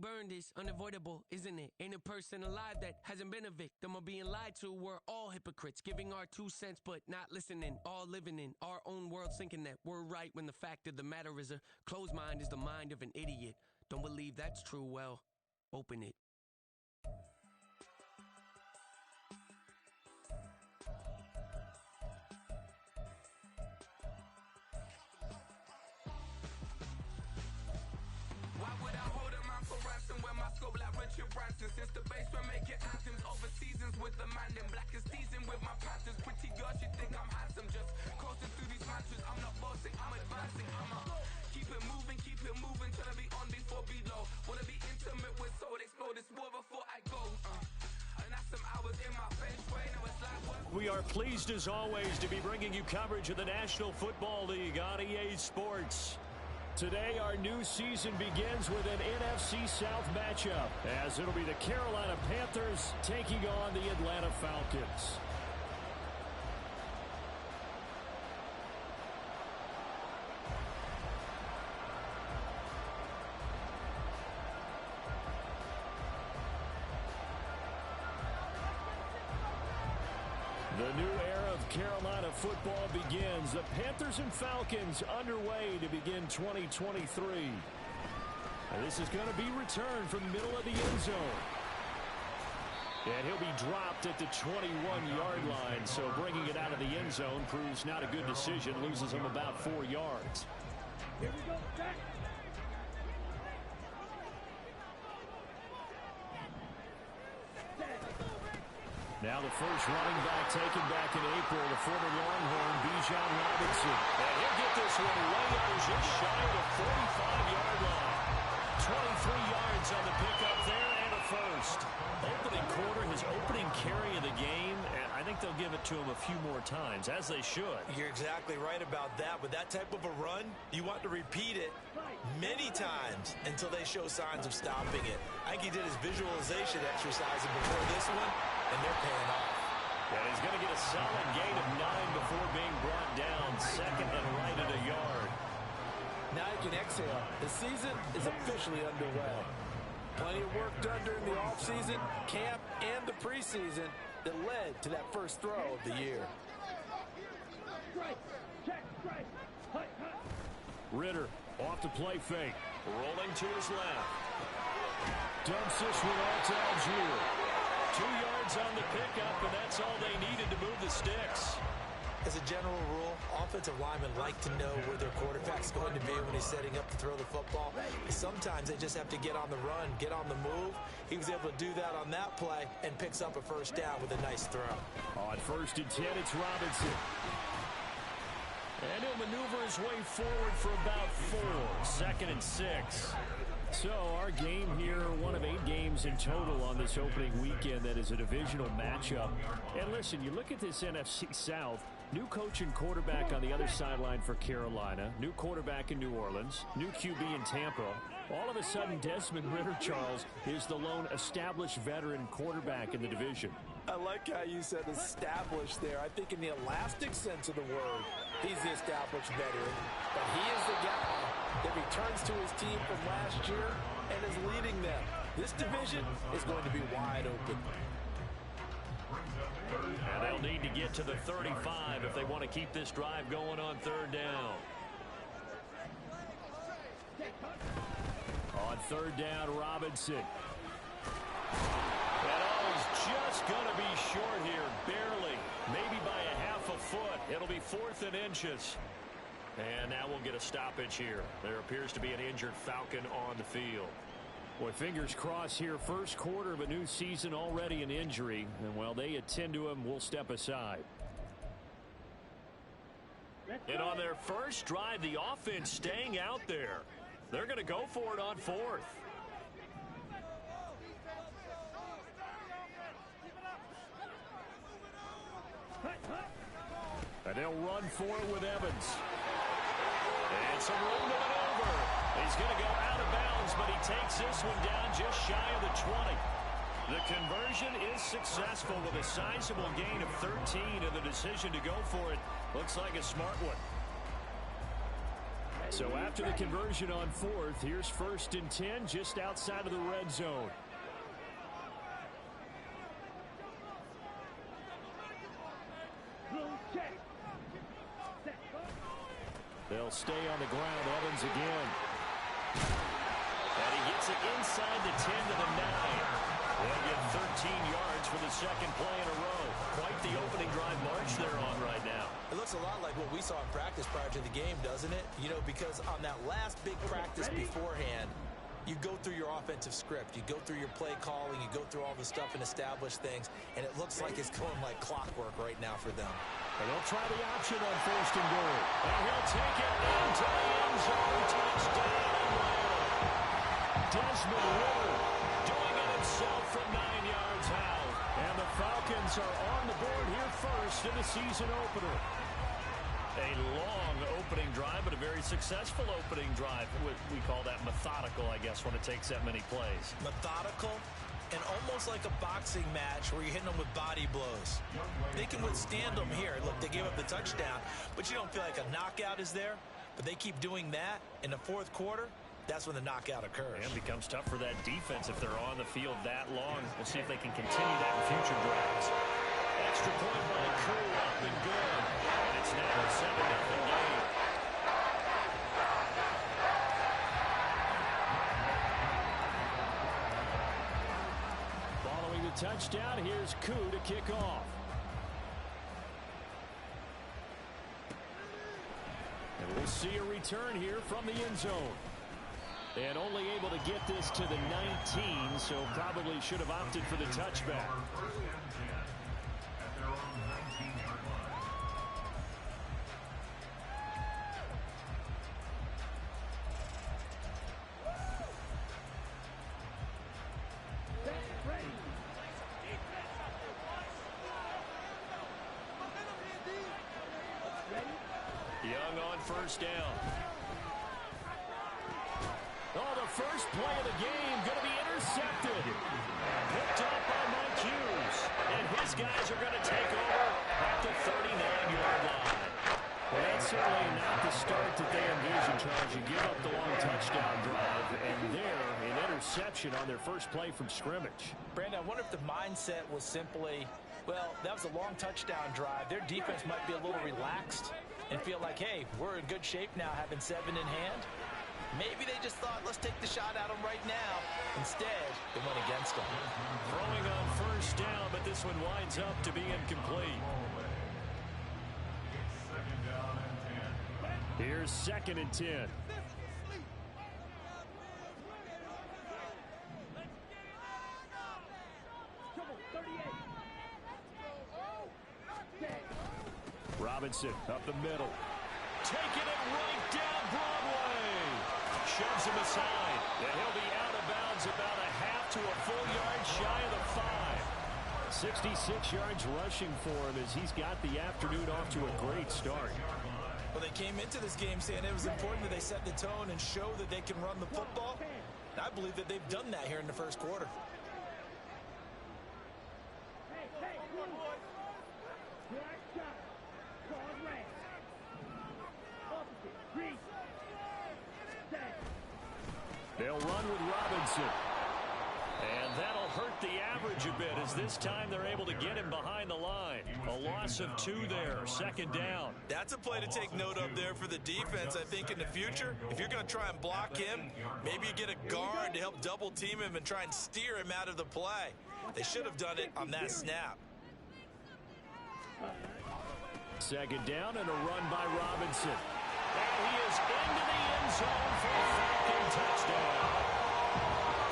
burned is unavoidable, isn't it? Ain't a person alive that hasn't been a victim of being lied to. We're all hypocrites, giving our 2 cents but not listening. All living in our own world, thinking that we're right when the fact of the matter is a closed mind is the mind of an idiot. Don't believe that's true, well, open it. Why would I hold a man for ransom when my scope like Richard Branson? Since the base we're making anthems over seasons with the man in black is teasing with my Panthers. Pretty girl, she think I'm handsome, just coasting through these mantras. I'm not bossing, I'm advancing. I'ma keep it moving, trying to be on before below. Wanna be intimate with soul, explore this war before I go. And that's some hours in my bench brain. Now it's like what? We are pleased as always to be bringing you coverage of the National Football League on EA Sports. Today, our new season begins with an NFC South matchup, as it'll be the Carolina Panthers taking on the Atlanta Falcons. The new era of Carolina football begins. The Panthers and Falcons underway to begin 2023. And this is going to be returned from the middle of the end zone. And he'll be dropped at the 21-yard line. So bringing it out of the end zone proves not a good decision. Loses him about 4 yards. Here we go, Jack. Now the first running back taken back in April, the former Longhorn, Bijan Robinson. And he'll get this one way out just shy of the 45-yard line. 23 yards on the pickup there and a first. Opening quarter, his opening carry of the game, and I think they'll give it to him a few more times, as they should. You're exactly right about that. With that type of a run, you want to repeat it many times until they show signs of stopping it. I think he did his visualization exercising before this one, and they're paying off. And he's going to get a solid gain of 9 before being brought down, second and right at a yard. Now you can exhale. The season is officially underway. Plenty of work done during the offseason, camp, and the preseason that led to that first throw of the year. Ritter off the play fake. Rolling to his left. Dumps this one out to Algier. 2 yards on the pickup, and that's all they needed to move the sticks. As a general rule, offensive linemen like to know where their quarterback's going to be when he's setting up to throw the football. Sometimes they just have to get on the run, get on the move. He was able to do that on that play and picks up a first down with a nice throw. On 1st and 10, it's Robinson. And he'll maneuver his way forward for about 4. 2nd and 6. So our game here, one of 8 games in total on this opening weekend that is a divisional matchup. And listen, you look at this NFC South, new coach and quarterback on the other sideline for Carolina, new quarterback in New Orleans, new QB in Tampa. All of a sudden, Desmond Ritter, Charles, is the lone established veteran quarterback in the division. I like how you said established there. I think in the elastic sense of the word, he's the established veteran. But he is the guy that returns to his team from last year and is leading them. This division is going to be wide open. And they'll need to get to the 35 if they want to keep this drive going on 3rd down. On 3rd down, Robinson. And all's just going to be short here, barely, maybe by a half a foot. It'll be 4th and inches. And now we'll get a stoppage here. There appears to be an injured Falcon on the field. Boy, fingers crossed here. First quarter of a new season, already an injury. And while they attend to him, we'll step aside. And on their first drive, the offense staying out there. They're going to go for it on 4th. And they'll run for it with Evans. And some room to maneuver. He's going to go out of bounds, but he takes this one down just shy of the 20. The conversion is successful with a sizable gain of 13, and the decision to go for it looks like a smart one. So after the conversion on fourth, here's 1st and 10 just outside of the red zone. They'll stay on the ground. Evans again. And he gets it inside the 10 to the 9. They'll get 13 yards for the second play in a row. Quite the opening drive march they're on right now. It looks a lot like what we saw in practice prior to the game, doesn't it? You know, because on that last big practice beforehand, you go through your offensive script. You go through your play calling. You go through all the stuff and establish things. And it looks like it's going like clockwork right now for them. And they'll try the option on 1st and goal. And he'll take it into the end zone. Touchdown. Desmond Ritter doing it himself from 9 yards out. And the Falcons are on the board here first in the season opener. A long opening drive, but a very successful opening drive. We call that methodical, I guess, when it takes that many plays. Methodical and almost like a boxing match where you're hitting them with body blows. They can withstand them here. Look, they gave up the touchdown, but you don't feel like a knockout is there. But they keep doing that in the fourth quarter. That's when the knockout occurs. And it becomes tough for that defense if they're on the field that long. We'll see if they can continue that in future drives. Extra point by Crew, up and good. And it's now a 7-0 game. Following the touchdown, here's Koo to kick off. And we'll see a return here from the end zone. And only able to get this to the 19, so probably should have opted for the touchback. Young on 1st down. Oh, the first play of the game going to be intercepted. Picked up by Mike Hughes. And his guys are going to take over at the 39-yard line. Well, that's certainly not the start that they envisioned, Charles. You give up the long touchdown drive, and there, an interception on their first play from scrimmage. Brandon, I wonder if the mindset was simply, well, that was a long touchdown drive. Their defense might be a little relaxed and feel like, hey, we're in good shape now having 7 in hand. Maybe they just thought, let's take the shot at them right now. Instead, it went against them. Throwing on 1st down, but this one winds up to be incomplete. Here's 2nd and 10. Robinson up the middle. Taking it right down Broadway. Shoves him aside. And he'll be out of bounds about a half to a full yard shy of the 5. 66 yards rushing for him as he's got the afternoon off to a great start. Well, they came into this game saying it was important that they set the tone and show that they can run the football. And I believe that they've done that here in the first quarter. They'll run with Robinson. And that'll hurt the average a bit as this time they're able to get him behind the line. A loss of 2 there, 2nd down. That's a play to take note of there for the defense, I think, in the future. If you're going to try and block him, maybe you get a guard to help double team him and try and steer him out of the play. They should have done it on that snap. 2nd down and a run by Robinson. And he is into the end zone for a Falcon touchdown.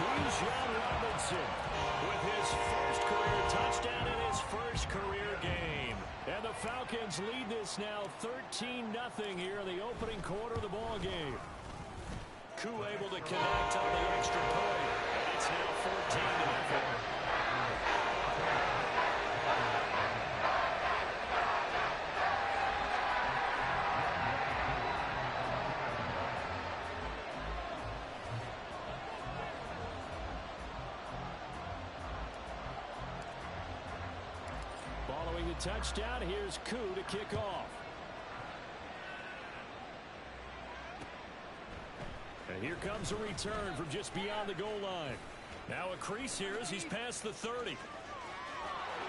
Bijan Robinson with his first career touchdown in his first career game. And the Falcons lead this now 13-0 here in the opening quarter of the ball game. Koo able to connect on the extra point. And it's now 14-0. Following the touchdown, here's Koo to kick off. Here comes a return from just beyond the goal line. Now a crease here as he's past the 30.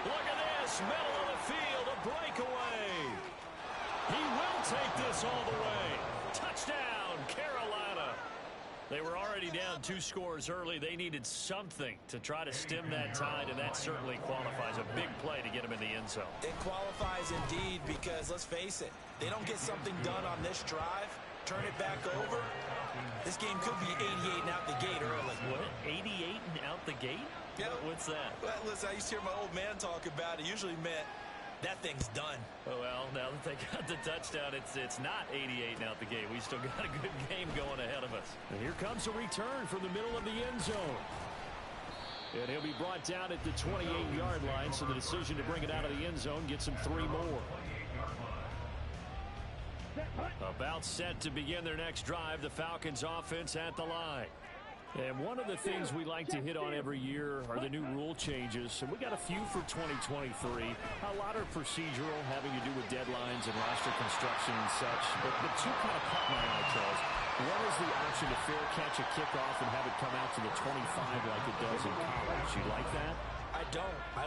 Look at this, middle of the field, a breakaway. He will take this all the way. Touchdown, Carolina. They were already down 2 scores early. They needed something to try to stem that tide, and that certainly qualifies. A big play to get them in the end zone. It qualifies indeed because, let's face it, they don't get something done on this drive, turn it back over, this game could be 88 and out the gate early. What? 88 and out the gate? Yeah. What's that? Well, listen, I used to hear my old man talk about it. Usually meant that thing's done. Oh, well, now that they got the touchdown, it's not 88 and out the gate. We still got a good game going ahead of us. And here comes a return from the middle of the end zone. And he'll be brought down at the 28-yard line, so the decision to bring it out of the end zone gets him 3 more. About set to begin their next drive, the Falcons offense at the line. And one of the things we like to hit on every year are the new rule changes. And we got a few for 2023. A lot are procedural, having to do with deadlines and roster construction and such. But the 2 kind of caught my eye, Charles. One is the option to fair catch a kickoff and have it come out to the 25 like it does in college. You like that? I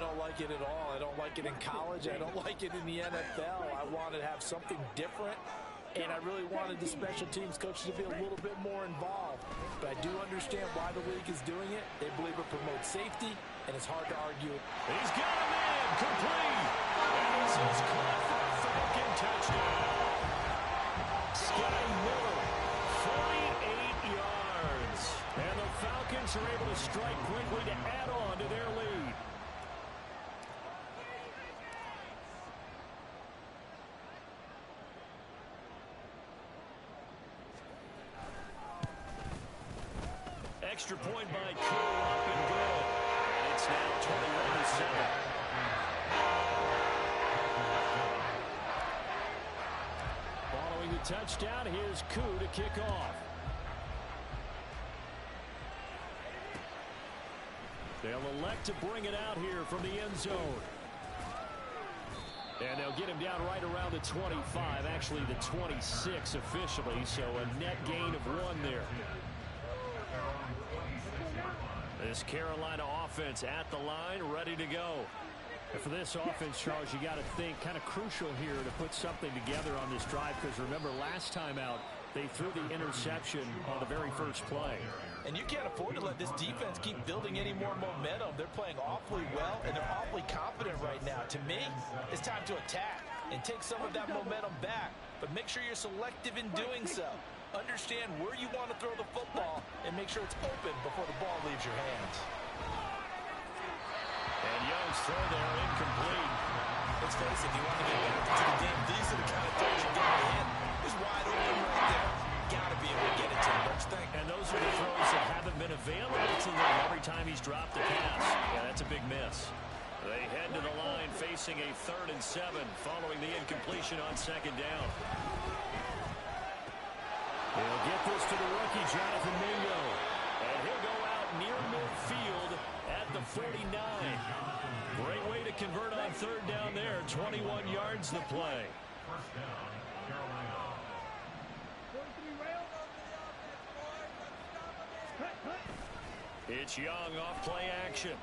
don't like it at all. I don't like it in college. I don't like it in the NFL. I want to have something different. And I really wanted the special teams coaches to be a little bit more involved. But I do understand why the league is doing it. They believe it promotes safety, and it's hard to argue. He's got him in, complete. And this is caught for a Falcon touchdown. Sky Miller, 48 yards. And the Falcons are able to strike quickly to add on to their lead. Extra point by Koo, up and good. And it's now 21-7. Following the touchdown, here's Koo to kick off. They'll elect to bring it out here from the end zone. And they'll get him down right around the 25, actually the 26 officially, so a net gain of 1 there. This Carolina offense at the line, ready to go. And for this offense, Charles, you got to think kind of crucial here to put something together on this drive, because remember last time out, they threw the interception on the very first play. And you can't afford to let this defense keep building any more momentum. They're playing awfully well, and they're awfully confident right now. To me, it's time to attack and take some of that momentum back, but make sure you're selective in doing so. Understand where you want to throw the football and make sure it's open before the ball leaves your hands. And Young's throw there incomplete. Let's face it, if you want to get back into the game, these are the kind of throws you got to hit. It was wide open right there. Got to be able to get it to him, don't you think? And those are the throws that haven't been available to them every time he's dropped a pass. Yeah, that's a big miss. They head to the line facing a 3rd and 7 following the incompletion on 2nd down. They'll get this to the rookie, Jonathan Mingo. And he'll go out near midfield at the 49. Great way to convert on 3rd down there. 21 yards the play. It's Young off play action.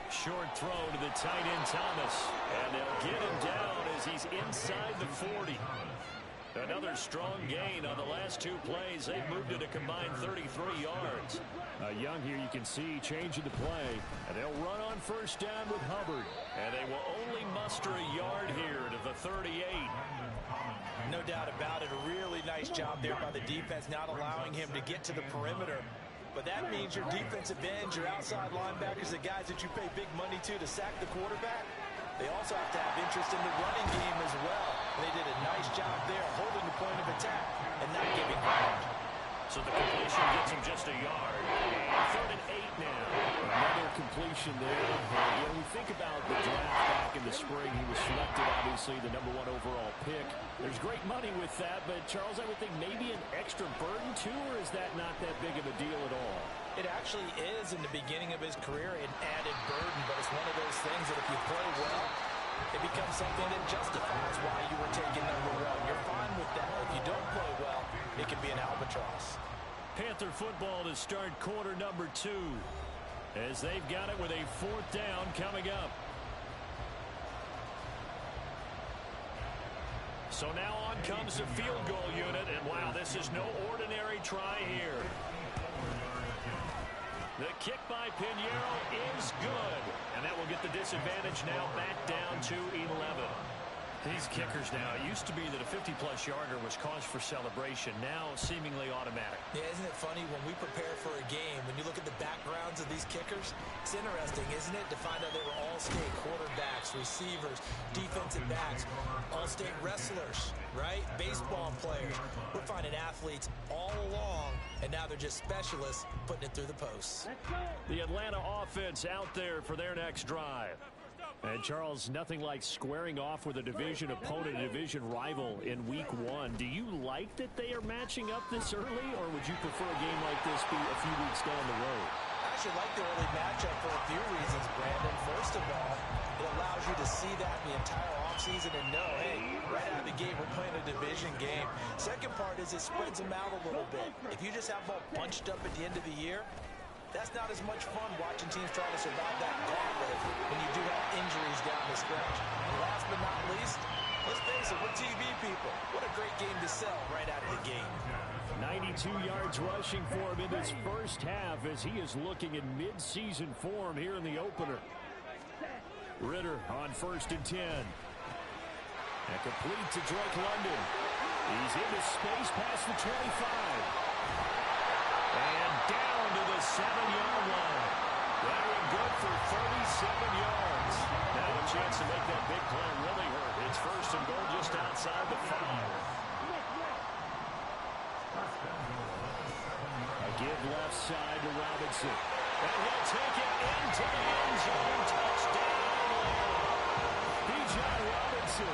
Short throw to the tight end Thomas. And they'll get him down as he's inside the 40. Another strong gain on the last 2 plays. They've moved it a combined 33 yards. Young here, you can see, changing the play. And they'll run on 1st down with Hubbard. And they will only muster a yard here to the 38. No doubt about it. A really nice job there by the defense, not allowing him to get to the perimeter. But that means your defensive ends, your outside linebackers, the guys that you pay big money to sack the quarterback, they also have to have interest in the running game as well. And they did a nice job there holding the point of attack and not giving ground. So the completion gets him just a yard. 3rd and 8 now. Another completion there. When we think about the draft back in the spring, he was selected, obviously, the #1 overall pick. There's great money with that, but Charles, I would think maybe an extra burden too, or is that not that big of a deal at all? It actually is in the beginning of his career an added burden, but it's one of those things that if you play well, it becomes something that justifies why you were taking number one. You're fine with that. If you don't play well, it can be an albatross. Panther football to start quarter number 2, as they've got it with a 4th down coming up. So now on comes the field goal unit, and wow, this is no ordinary try here. The kick by Pinheiro is good, and that will get the disadvantage now back down to 11. These kickers now, it used to be that a 50-plus yarder was cause for celebration, now seemingly automatic. Yeah, isn't it funny when we prepare for a game, when you look at the backgrounds of these kickers, it's interesting, isn't it, to find out they were all-state quarterbacks, receivers, defensive backs, all-state wrestlers, right? Baseball players. We're finding athletes all along, and now they're just specialists putting it through the posts. The Atlanta offense out there for their next drive. And, Charles, nothing like squaring off with a division opponent, a division rival in week 1. Do you like that they are matching up this early, or would you prefer a game like this be a few weeks down the road? I actually like the early matchup for a few reasons, Brandon. First of all, it allows you to see that the entire offseason and know, hey, right out of the gate, we're playing a division game. Second part is it spreads them out a little bit. If you just have them all bunched up at the end of the year, that's not as much fun watching teams try to survive that gauntlet when you do have injuries down the stretch. And last but not least, let's face it, we're TV people. What a great game to sell right out of the gate. 92 yards rushing for him in this first half as he is looking in mid-season form here in the opener. Ritter on 1st and 10. And complete to Drake London. He's into space past the 25. And down to the 7-yard line. That one good for 37 yards. Now a chance to make that big play really hurt. It's 1st and goal just outside the 5. A give left side to Robinson. And he'll take it into the end zone. Touchdown. Bijan Robinson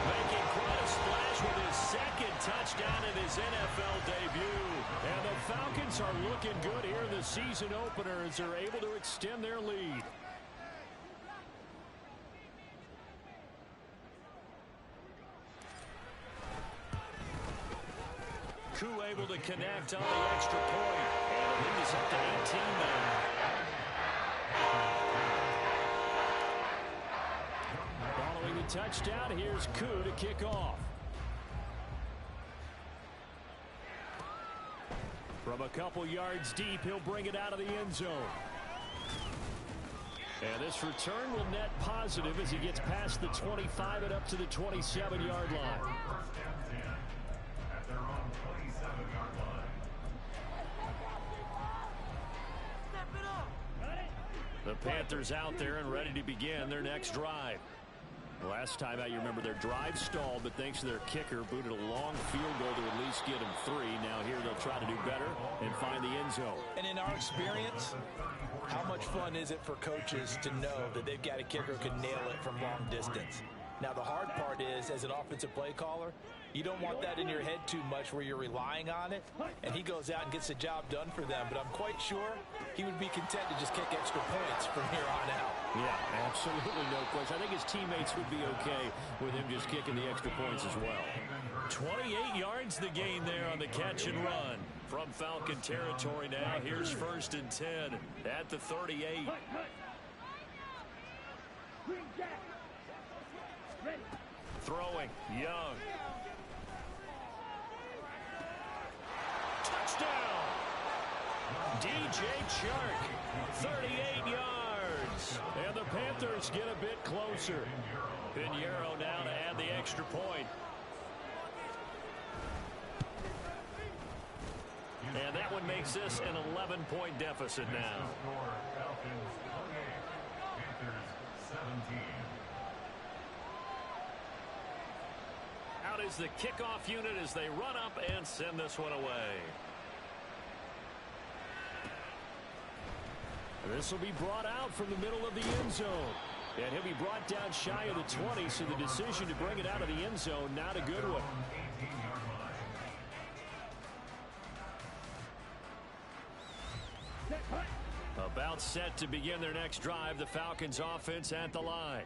making quite a splash with his 2nd touchdown in his NFL debut. And the Falcons are looking good here in the season opener as they're able to extend their lead. Koo able to connect on the extra point. And the lead is up to 18 now. Following the touchdown, here's Koo to kick off. From a couple yards deep, he'll bring it out of the end zone. And this return will net positive as he gets past the 25 and up to the 27-yard line. The Panthers out there and ready to begin their next drive. Last time out, you remember their drive stalled, but thanks to their kicker, booted a long field goal to at least get them 3. Now here they'll try to do better and find the end zone. And in our experience, how much fun is it for coaches to know that they've got a kicker who can nail it from long distance? Now, the hard part is, as an offensive play caller, you don't want that in your head too much where you're relying on it, and he goes out and gets the job done for them. But I'm quite sure he would be content to just kick extra points from here on out. Yeah, absolutely no question. I think his teammates would be okay with him just kicking the extra points as well. 28 yards the gain there on the catch and run. From Falcon territory now, here's 1st and 10 at the 38. Throwing, Young. Touchdown! DJ Chark, 38 yards. And the Panthers get a bit closer. Pinheiro now to add the extra point. And that one makes this an 11-point deficit now. Out is the kickoff unit as they run up and send this one away. This will be brought out from the middle of the end zone. And he'll be brought down shy of the 20, so the decision to bring it out of the end zone, not a good one. About set to begin their next drive, the Falcons offense at the line.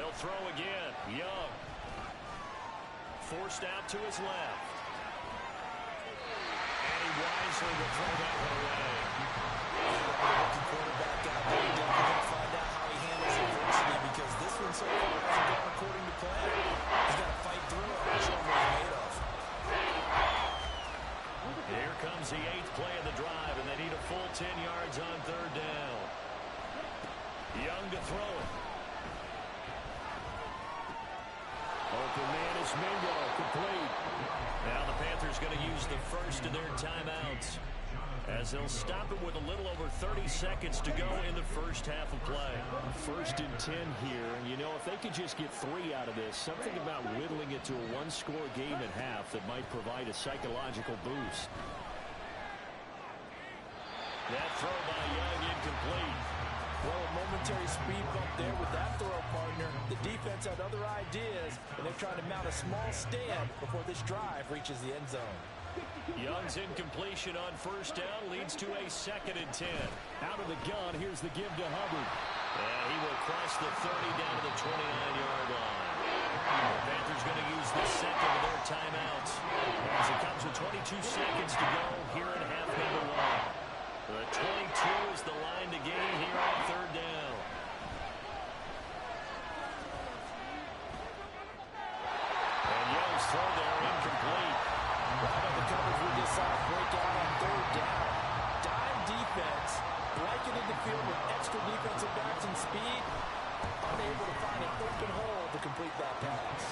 They'll throw again. Young. Forced out to his left. And he wisely will throw that one away. The quarterback out there, he's definitely going to find out how he handles adversity because this one so far hasn't gone according to plan. He's got to fight through it and show what he's made of. Here comes the 8th play of the drive, and they need a full 10 yards on 3rd down. Young to throw it. Open man is Mingo, complete. Now the Panthers going to use the first of their timeouts as they'll stop it with a little over 30 seconds to go in the first half of play. 1st and 10 here, and you know, if they could just get 3 out of this, something about whittling it to a one-score game at half that might provide a psychological boost. That throw by Young incomplete. Well, a momentary speed bump there with that throw, partner. The defense had other ideas, and they're trying to mount a small stand before this drive reaches the end zone. Young's incompletion on 1st down leads to a 2nd and 10. Out of the gun, here's the give to Hubbard. And he will cross the 30 down to the 29-yard line. The Panthers going to use the second of their timeouts as it comes with 22 seconds to go here in half number 1. The 22 is the line to gain here on 3rd down. And Young's throw there incomplete. Right on the coverage, we just saw a breakout on 3rd down. Dime defense, blanketed the field with extra defensive backs and speed, unable to find an open hole to complete that pass.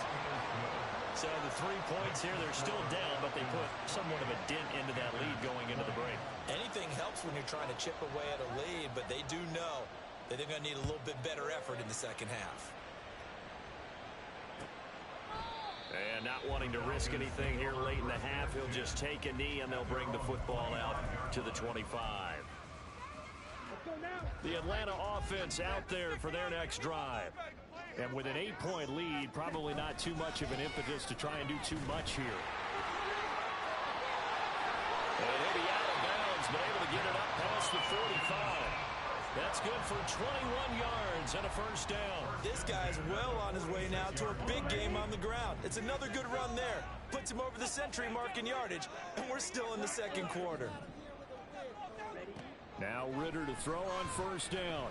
So the 3 points here, they're still down, but they put somewhat of a dent into that lead going into the break. Anything helps when you're trying to chip away at a lead, but they do know that they're going to need a little bit better effort in the second half. And not wanting to risk anything here late in the half, he'll just take a knee and they'll bring the football out to the 25. The Atlanta offense out there for their next drive. And with an 8-point lead, probably not too much of an impetus to try and do too much here. And he'll be out of bounds, but able to get it up past the 45. That's good for 21 yards and a 1st down. This guy's well on his way now to a big game on the ground. It's another good run there. Puts him over the century mark in yardage, and we're still in the 2nd quarter. Now Ritter to throw on 1st down.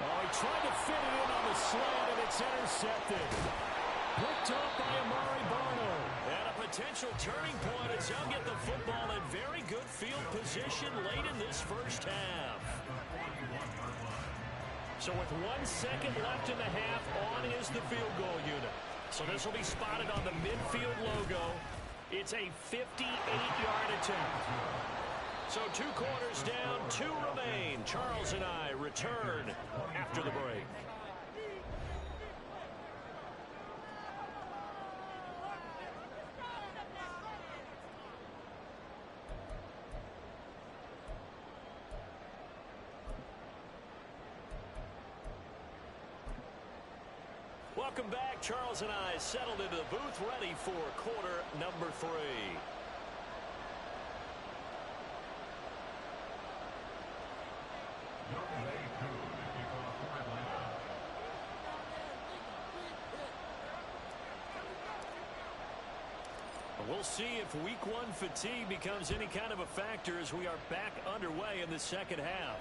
Oh, he tried to fit it in on the slant, and it's intercepted. Picked up by Amari Barno. And a potential turning point as Young get the football in very good field position late in this first half. So with 1 second left in the half, on is the field goal unit. So this will be spotted on the midfield logo. It's a 58-yard attempt. So 2 quarters down, 2 remain. Charles and I return after the break. Welcome back. Charles and I settled into the booth, ready for quarter number 3. We'll see if week 1 fatigue becomes any kind of a factor as we are back underway in the second half.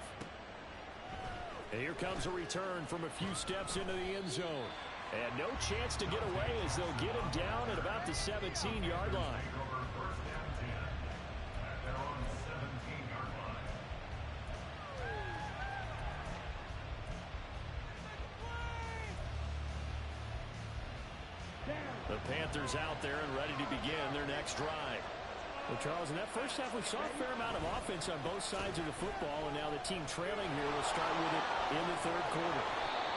And here comes a return from a few steps into the end zone. And no chance to get away as they'll get him down at about the 17-yard line. The Panthers out there and ready to begin their next drive. Well, Charles, in that first half, we saw a fair amount of offense on both sides of the football, and now the team trailing here will start with it in the 3rd quarter.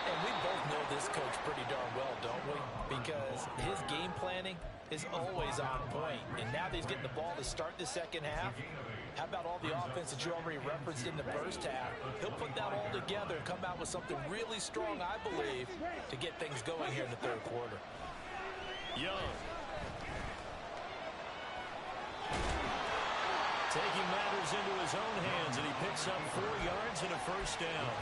And we both know this coach pretty darn well, don't we? Because his game planning is always on point. And now that he's getting the ball to start the second half, how about all the offense that you already referenced in the first half? He'll put that all together and come out with something really strong, I believe, to get things going here in the 3rd quarter. Young. Taking matters into his own hands, and he picks up 4 yards yards and a first down.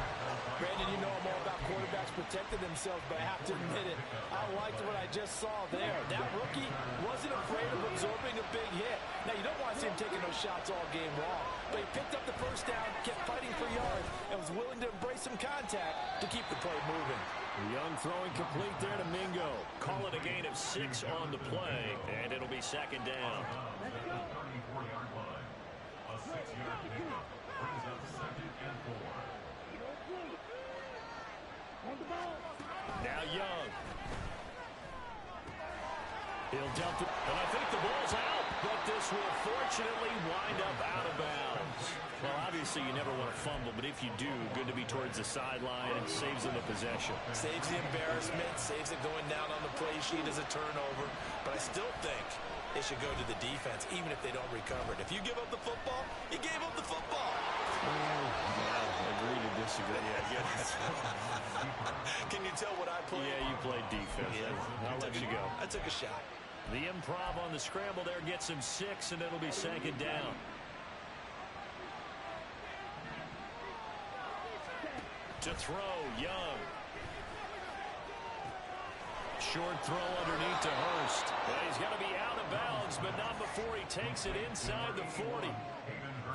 Brandon, you know I'm all about quarterbacks protecting themselves, but I have to admit it, I liked what I just saw there. That rookie wasn't afraid of absorbing a big hit. Now, you don't want to see him taking those shots all game long, but he picked up the first down, kept fighting for yards, and was willing to embrace some contact to keep the play moving. Young throwing complete there to Mingo. Call it a gain of 6 on the play, and it'll be second down. 34-yard line. A 6-yard pickup brings up 2nd and 4. Now Young. He'll dump it, and I think the ball's out, but this will fortunately wind up out of bounds. Well, obviously you never want to fumble, but if you do, good to be towards the sideline and saves them the possession. Saves the embarrassment, saves it going down on the play sheet as a turnover, but I still think it should go to the defense, even if they don't recover it. If you give up the football, you gave up the football. Agree to disagree, I guess. Can you tell what I played? Yeah, you played defense. Yeah. I'll let you go. I took a shot. The improv on the scramble there gets him 6, and it'll be second down. To throw, Young. Short throw underneath to Hurst. Well, he's going to be out of bounds, but not before he takes it inside the 40.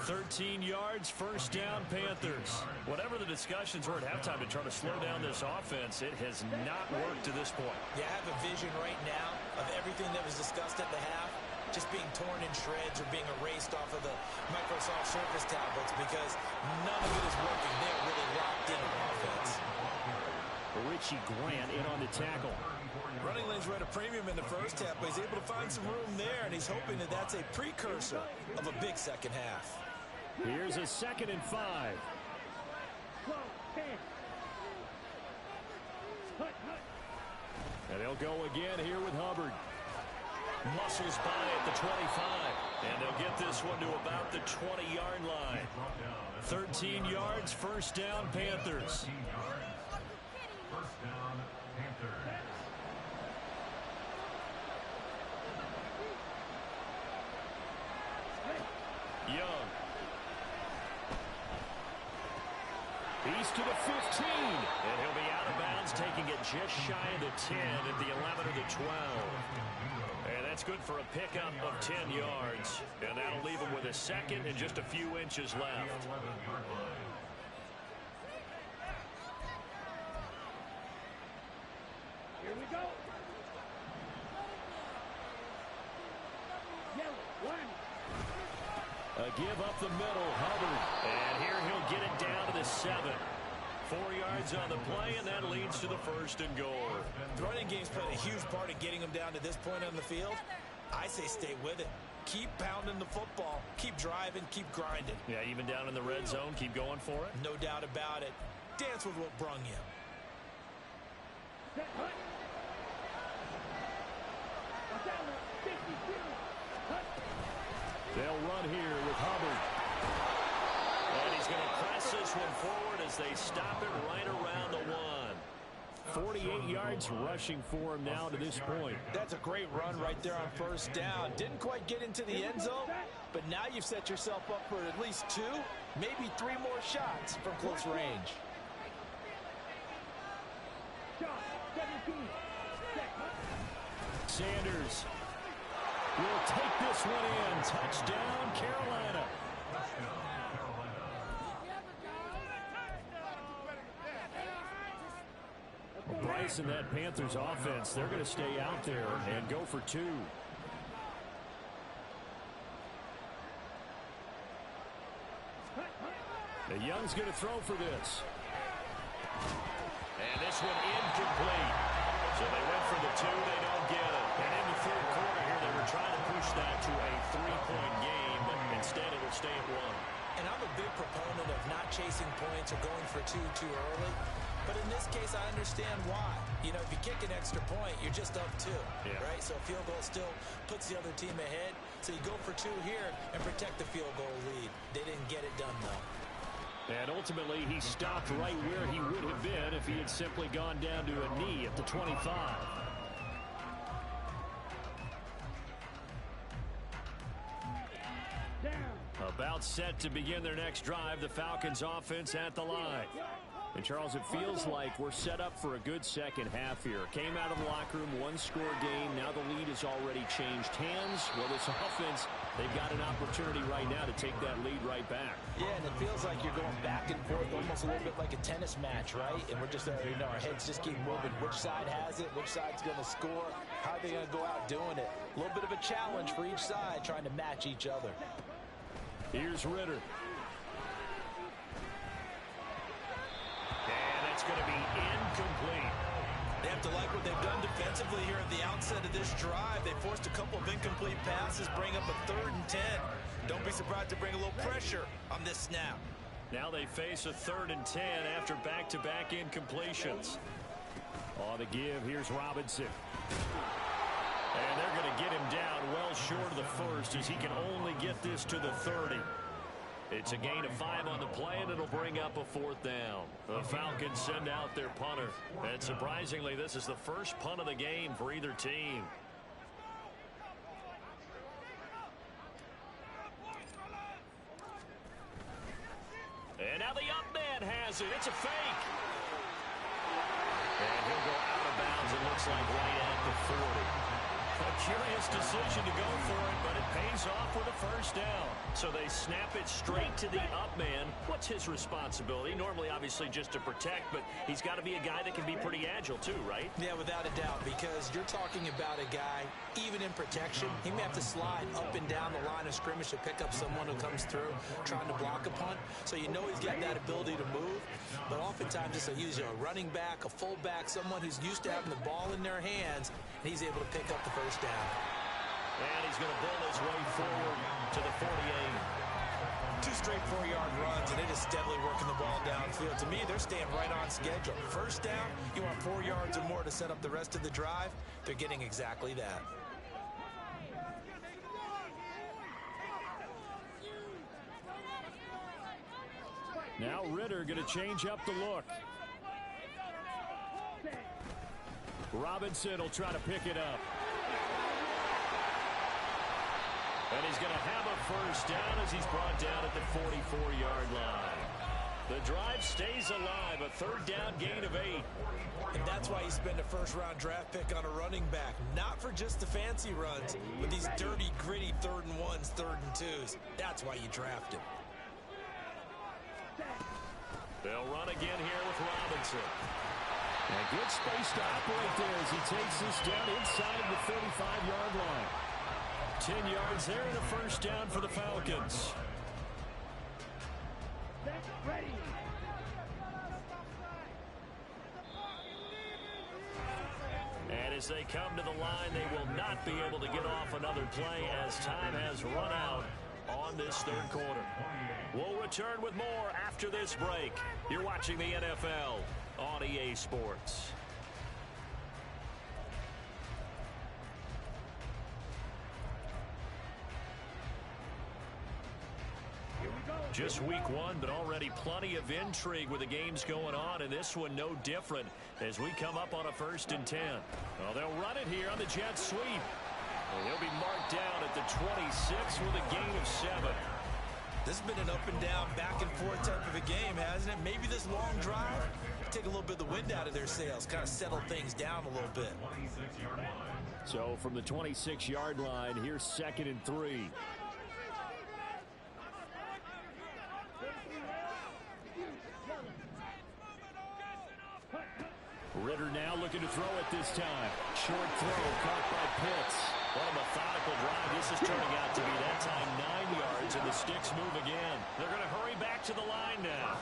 13 yards, first down, Panthers. Whatever the discussions were at halftime to try to slow down this offense, it has not worked to this point. Yeah, I have a vision right now of everything that was discussed at the half just being torn in shreds or being erased off of the Microsoft Surface tablets because none of it is working. They're really locked in on offense. Richie Grant in on the tackle. Running lanes were at a premium in the first half, but he's able to find some room there, and he's hoping that that's a precursor of a big second half. Here's a 2nd and 5. And they'll go again here with Hubbard. Muscles by at the 25. And they'll get this one to about the 20-yard line. 13 yards, first down, Panthers. 13 yards. First down, Panthers. Young. He's to the 15. And he'll be out of bounds, taking it just shy of the 10 at the 11 or the 12. And that's good for a pickup of 10 yards. And that'll leave him with a second and just a few inches left. Here we go. A give up the middle, Hubbard. And here he'll get it down to the 7. 4 yards on the play, and that leads to the first and goal. The running game's played a huge part in getting them down to this point on the field. I say stay with it. Keep pounding the football. Keep driving. Keep grinding. Yeah, even down in the red zone, keep going for it. No doubt about it. Dance with what brung you. They'll run here with Hubbard. And he's going to press this one forward as they stop it right around the 1. 48 yards rushing for him now to this point. That's a great run right there on first down. Didn't quite get into the end zone, but now you've set yourself up for at least 2, maybe 3 more shots from close range. Sanders will take this one in. Touchdown, Carolina. Bryce and that Panthers offense, they're going to stay out there and go for 2. The Young's going to throw for this. And this one incomplete. So they went for the 2, they don't get it. And in the third quarter here, they were trying to push that to a 3-point game, but instead it'll stay at 1. And I'm a big proponent of not chasing points or going for 2 too early. But in this case, I understand why. You know, if you kick an extra point, you're just up 2, right? So a field goal still puts the other team ahead. So you go for 2 here and protect the field goal lead. They didn't get it done, though. And ultimately, he stopped right where he would have been if he had simply gone down to a knee at the 25. About timeout set to begin their next drive. The Falcons offense at the line. And, Charles, it feels like we're set up for a good second half here. Came out of the locker room, one-score game. Now the lead has already changed hands. Well, this offense, they've got an opportunity right now to take that lead right back. Yeah, and it feels like you're going back and forth almost a little bit like a tennis match, right? And we're just, our heads just keep moving. Which side has it? Which side's going to score? How are they going to go out doing it? A little bit of a challenge for each side trying to match each other. Here's Ritter. And it's going to be incomplete. They have to like what they've done defensively here at the outset of this drive. They forced a couple of incomplete passes, bring up a 3rd and 10. Don't be surprised to bring a little pressure on this snap. Now they face a 3rd and 10 after back-to-back incompletions. On the give, here's Robinson. And they're going to get him down well short of the first as he can only get this to the 30. It's a gain of 5 on the play, and it'll bring up a 4th down. The Falcons send out their punter. And surprisingly, this is the first punt of the game for either team. And now the up man has it. It's a fake. And he'll go out of bounds, it looks like, right at the 40. A curious decision to go for it, but it pays off with a 1st down. So they snap it straight to the up man. What's his responsibility? Normally, obviously, just to protect, but he's got to be a guy that can be pretty agile too, right? Yeah, without a doubt, because you're talking about a guy, even in protection, he may have to slide up and down the line of scrimmage to pick up someone who comes through trying to block a punt. So you know he's got that ability to move, but oftentimes it's a running back, a fullback, someone who's used to having the ball in their hands, and he's able to pick up the 1st down. And he's going to bull his way forward to the 48. 2 straight 4-yard runs, and it is steadily working the ball downfield. To me, they're staying right on schedule. 1st down, you want 4 yards or more to set up the rest of the drive. They're getting exactly that. Now Ritter going to change up the look. Robinson will try to pick it up. And he's going to have a 1st down as he's brought down at the 44-yard line. The drive stays alive, a 3rd down gain of 8. And that's why you spend a 1st-round draft pick on a running back. Not for just the fancy runs, but these dirty, gritty 3rd and 1s, 3rd and 2s. That's why you draft him. They'll run again here with Robinson. And good space to operate there as he takes this down inside the 35-yard line. 10 yards there and a 1st down for the Falcons. And as they come to the line, they will not be able to get off another play as time has run out on this 3rd quarter. We'll return with more after this break. You're watching the NFL on EA Sports. Just week 1, but already plenty of intrigue with the games going on, and this one no different as we come up on a 1st and 10. Well, they'll run it here on the jet sweep. And he'll be marked down at the 26 with a gain of 7. This has been an up and down, back and forth type of a game, hasn't it? Maybe this long drive, take a little bit of the wind out of their sails, kind of settle things down a little bit. So from the 26-yard line, here's 2nd and 3. Ritter now looking to throw it this time. Short throw caught by Pitts. What a methodical drive. This is turning out to be that time 9 yards, and the sticks move again. They're going to hurry back to the line now.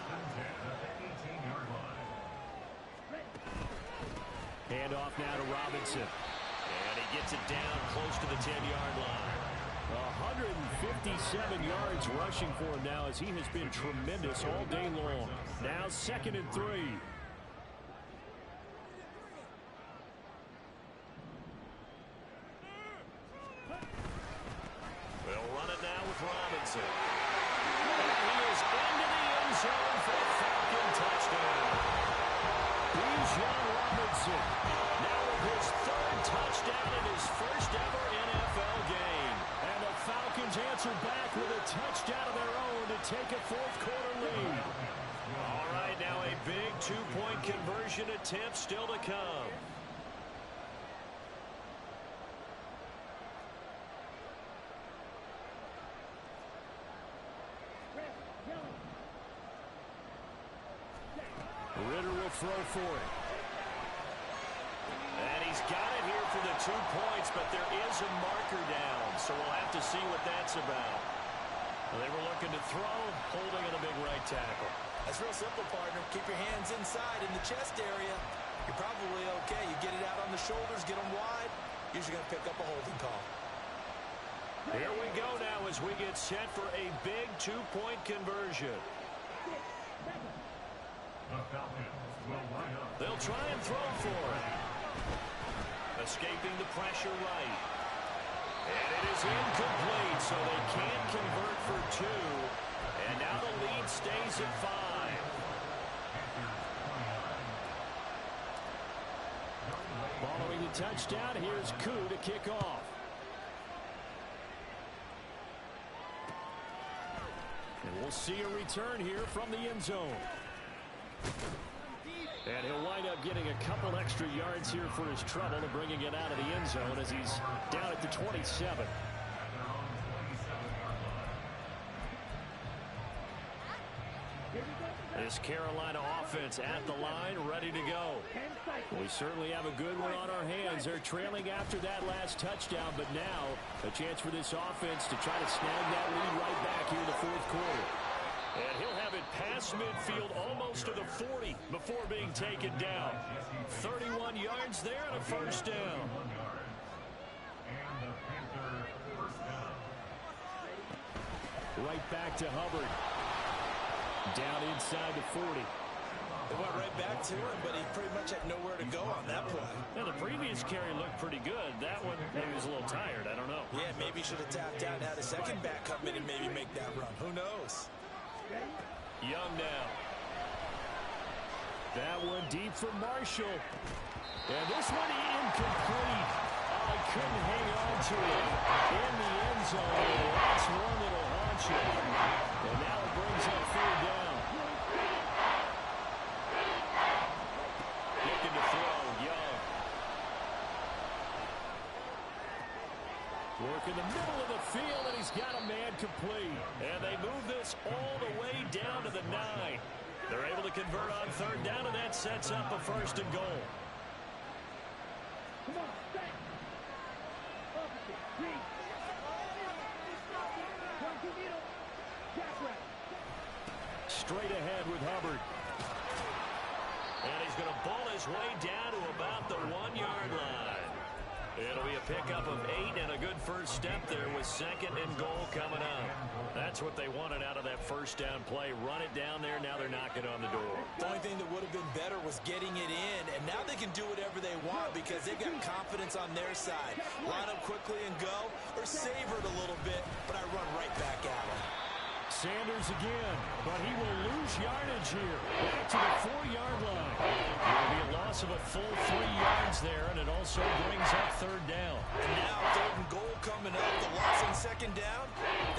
Hand off now to Robinson. And he gets it down close to the 10-yard line. 157 yards rushing for him now as he has been tremendous all day long. Now 2nd and 3. Robinson. And he is into the end zone for a Falcon touchdown. Bijan Robinson now with his 3rd touchdown in his first ever NFL game. And the Falcons answer back with a touchdown of their own to take a fourth-quarter lead. All right, now a big two-point conversion attempt still to come. Ritter will throw for it. And he's got it here for the 2 points, but there is a marker down, so we'll have to see what that's about. Well, they were looking to throw, holding on a big right tackle. That's real simple, partner. Keep your hands inside in the chest area. You're probably okay. You get it out on the shoulders, get them wide. Usually going to pick up a holding call. Here we go now as we get set for a big two-point conversion. They'll try and throw for it. Escaping the pressure right. And it is incomplete, so they can't convert for 2. And now the lead stays at 5. Following the touchdown, here's Koo to kick off. And we'll see a return here from the end zone. And he'll wind up getting a couple extra yards here for his trouble and bringing it out of the end zone as he's down at the 27. This Carolina offense at the line, ready to go. We certainly have a good one on our hands. They're trailing after that last touchdown, but now a chance for this offense to try to snag that lead right back here in the fourth quarter. And he'll have it past midfield almost to the 40 before being taken down. 31 yards there and a first down. Right back to Hubbard. Down inside the 40. They went right back to him, but he pretty much had nowhere to go on that play. Now, the previous carry looked pretty good. That one, maybe was a little tired. I don't know. Yeah, maybe he should have tapped out and had a second back come in and maybe make that run. Who knows? Young now. That one deep for Marshall. And this one incomplete. Oh, he couldn't hang on to it in the end zone. That's one that'll haunt you. And now it brings up third down. Looking to throw, Young. Work in the middle of the field, and he's got a man complete. And they move this all the way down to the 9. They're able to convert on third down, and that sets up a first and goal. Come on, stay. Straight ahead with Hubbard. And he's going to ball his way down to about the 1-yard line. It'll be a pickup of 8 and a good first step there with second and goal coming up. That's what they wanted out of that first down play. Run it down there. Now they're knocking on the door. The only thing that would have been better was getting it in, and now they can do whatever they want because they've got confidence on their side. Line up quickly and go, or savor it a little bit, but I run right back at them. Sanders again, but he will lose yardage here. Back to the 4-yard line. It'll be a loss of a full 3 yards there, and it also brings up third down. And now third and goal coming up. The loss on second down,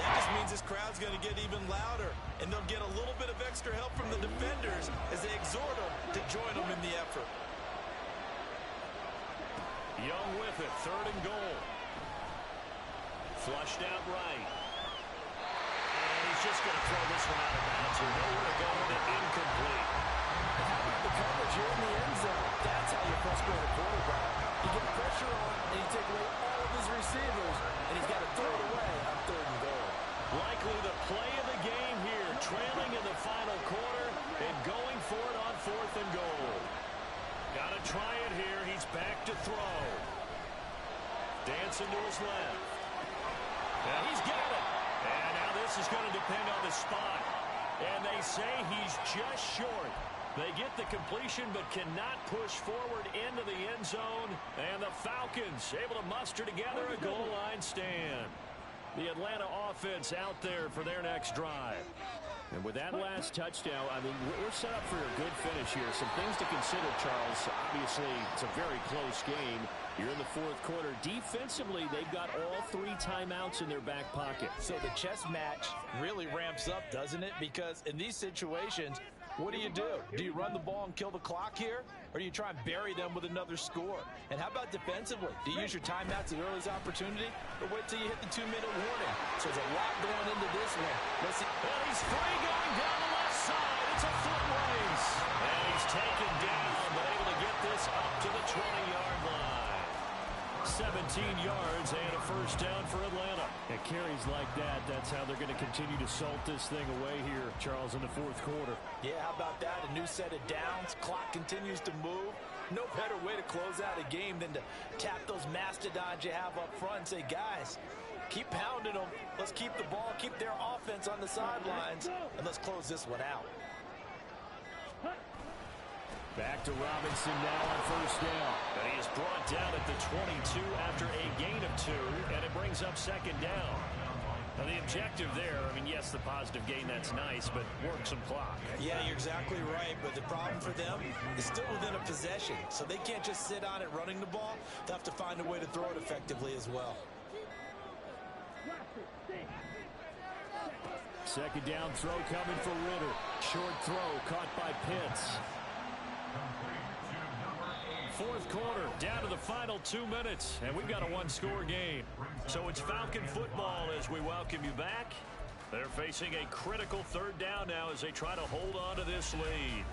that just means this crowd's going to get even louder, and they'll get a little bit of extra help from the defenders as they exhort them to join them in the effort. Young with it, third and goal. Flushed out right. He's just going to throw this one out of bounds here. Nowhere to go with it, incomplete. How about the coverage here in the end zone? That's how you frustrate a quarterback. You get pressure on, and you take away all of his receivers, and he's got to throw it away on third and goal. Likely the play of the game here, trailing in the final quarter and going for it on fourth and goal. Got to try it here. He's back to throw. Dancing to his left. And he's got it. And now this is going to depend on the spot. And they say he's just short. They get the completion but cannot push forward into the end zone. And the Falcons able to muster together a goal line stand. The Atlanta offense out there for their next drive. And with that last touchdown, I mean, we're set up for a good finish here. Some things to consider, Charles. Obviously, it's a very close game. You're in the fourth quarter. Defensively, they've got all 3 timeouts in their back pocket. So the chess match really ramps up, doesn't it? Because in these situations, what do? Do you run the ball and kill the clock here? Or do you try and bury them with another score? And how about defensively? Do you use your timeouts at the earliest opportunity? Or wait till you hit the 2-minute warning? So there's a lot going into this one. Let's see. Well, he's free going down the left side. It's a foot race. And he's taken down, but able to get this up to the 20-yard line. 17 yards and a first down for Atlanta. At carries like that, that's how they're going to continue to salt this thing away here, Charles, in the fourth quarter. Yeah, how about that? A new set of downs. Clock continues to move. No better way to close out a game than to tap those mastodons you have up front and say, guys, keep pounding them. Let's keep the ball, keep their offense on the sidelines, and let's close this one out. Back to Robinson now on first down. And he is brought down at the 22 after a gain of 2, and it brings up second down. Now the objective there, I mean, yes, the positive gain, that's nice, but work some clock. Yeah, you're exactly right, but the problem for them is still within a possession, so they can't just sit on it running the ball. They'll have to find a way to throw it effectively as well. Second down throw coming for Ritter. Short throw caught by Pitts. Fourth quarter, down to the final 2 minutes, and we've got a 1-score game. So it's Falcon football as we welcome you back. They're facing a critical third down now as they try to hold on to this lead.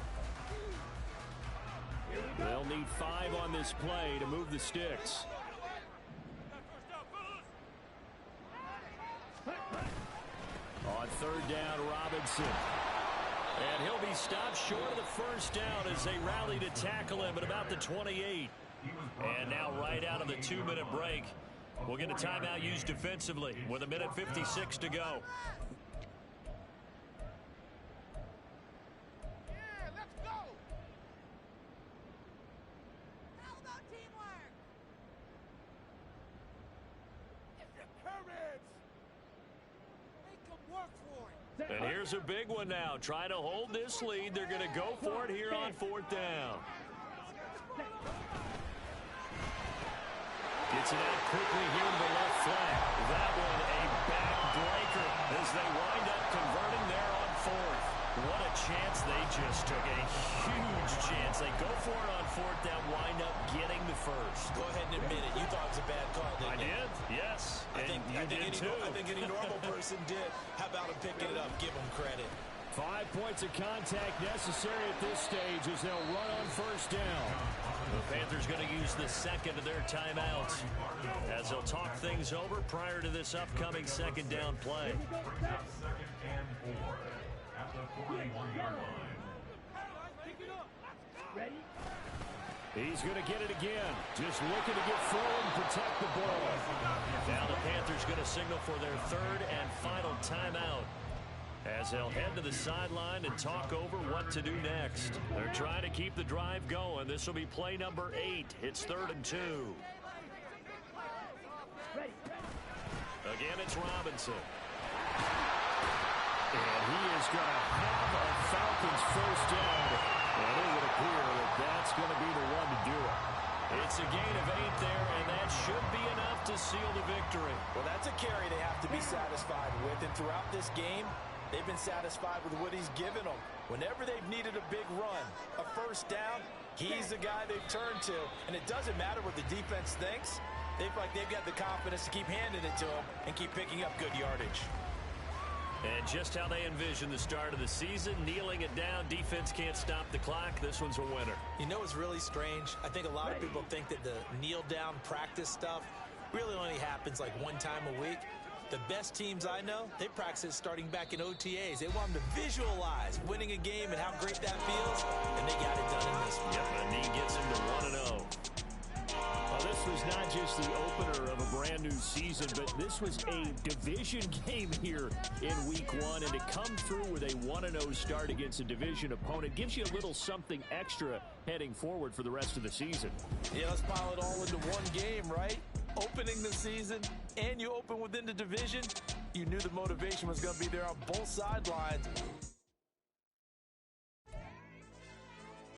They'll need 5 on this play to move the sticks. On third down, Robinson. And he'll be stopped short of the first down as they rally to tackle him at about the 28. And now right out of the 2-minute break, we'll get a timeout used defensively with 1:56 to go. Yeah, let's go. How about teamwork? It's the courage. Make them work for it. And here's a big one now. Trying to hold this lead. They're going to go for it here on fourth down. Gets it out quickly here to the left flank. That one a backbreaker as they wind up converting there on fourth. What a chance they just took. A huge chance. They go for it on fourth down, wind up getting the first. Go ahead and admit it. You thought it was a bad call, didn't you? I did, yes. I think any normal person did. How about him picking it up? Give him credit. 5 points of contact necessary at this stage as they'll run on first down. The Panthers going to use the second of their timeouts as they'll talk things over prior to this upcoming second down play. Second and 4 at the 41-yard line. Ready? He's going to get it again. Just looking to get forward and protect the ball. Now the Panthers going to signal for their third and final timeout as they'll head to the sideline and talk over what to do next. They're trying to keep the drive going. This will be play number 8. It's 3rd and 2. Ready. Again, it's Robinson. And he is going to have a Falcons first down. And it would appear that that's going to be the one to do it. It's a gain of 8 there, and that should be enough to seal the victory. Well, that's a carry they have to be satisfied with. And throughout this game, they've been satisfied with what he's given them. Whenever they've needed a big run, a first down, he's the guy they've turned to. And it doesn't matter what the defense thinks. They've got the confidence to keep handing it to him and keep picking up good yardage. And just how they envision the start of the season, kneeling it down, defense can't stop the clock. This one's a winner. You know what's really strange? I think a lot of people think that the kneel-down practice stuff really only happens like one time a week. The best teams I know, they practice it starting back in OTAs. They want them to visualize winning a game and how great that feels, and they got it done in this one. Yep, and he gets him to 1-0. Well, this was not just the opener of a brand new season, but this was a division game here in week 1. And to come through with a 1-0 start against a division opponent gives you a little something extra heading forward for the rest of the season. Yeah, let's pile it all into one game, right? opening the season and you open within the division, you knew the motivation was going to be there on both sidelines.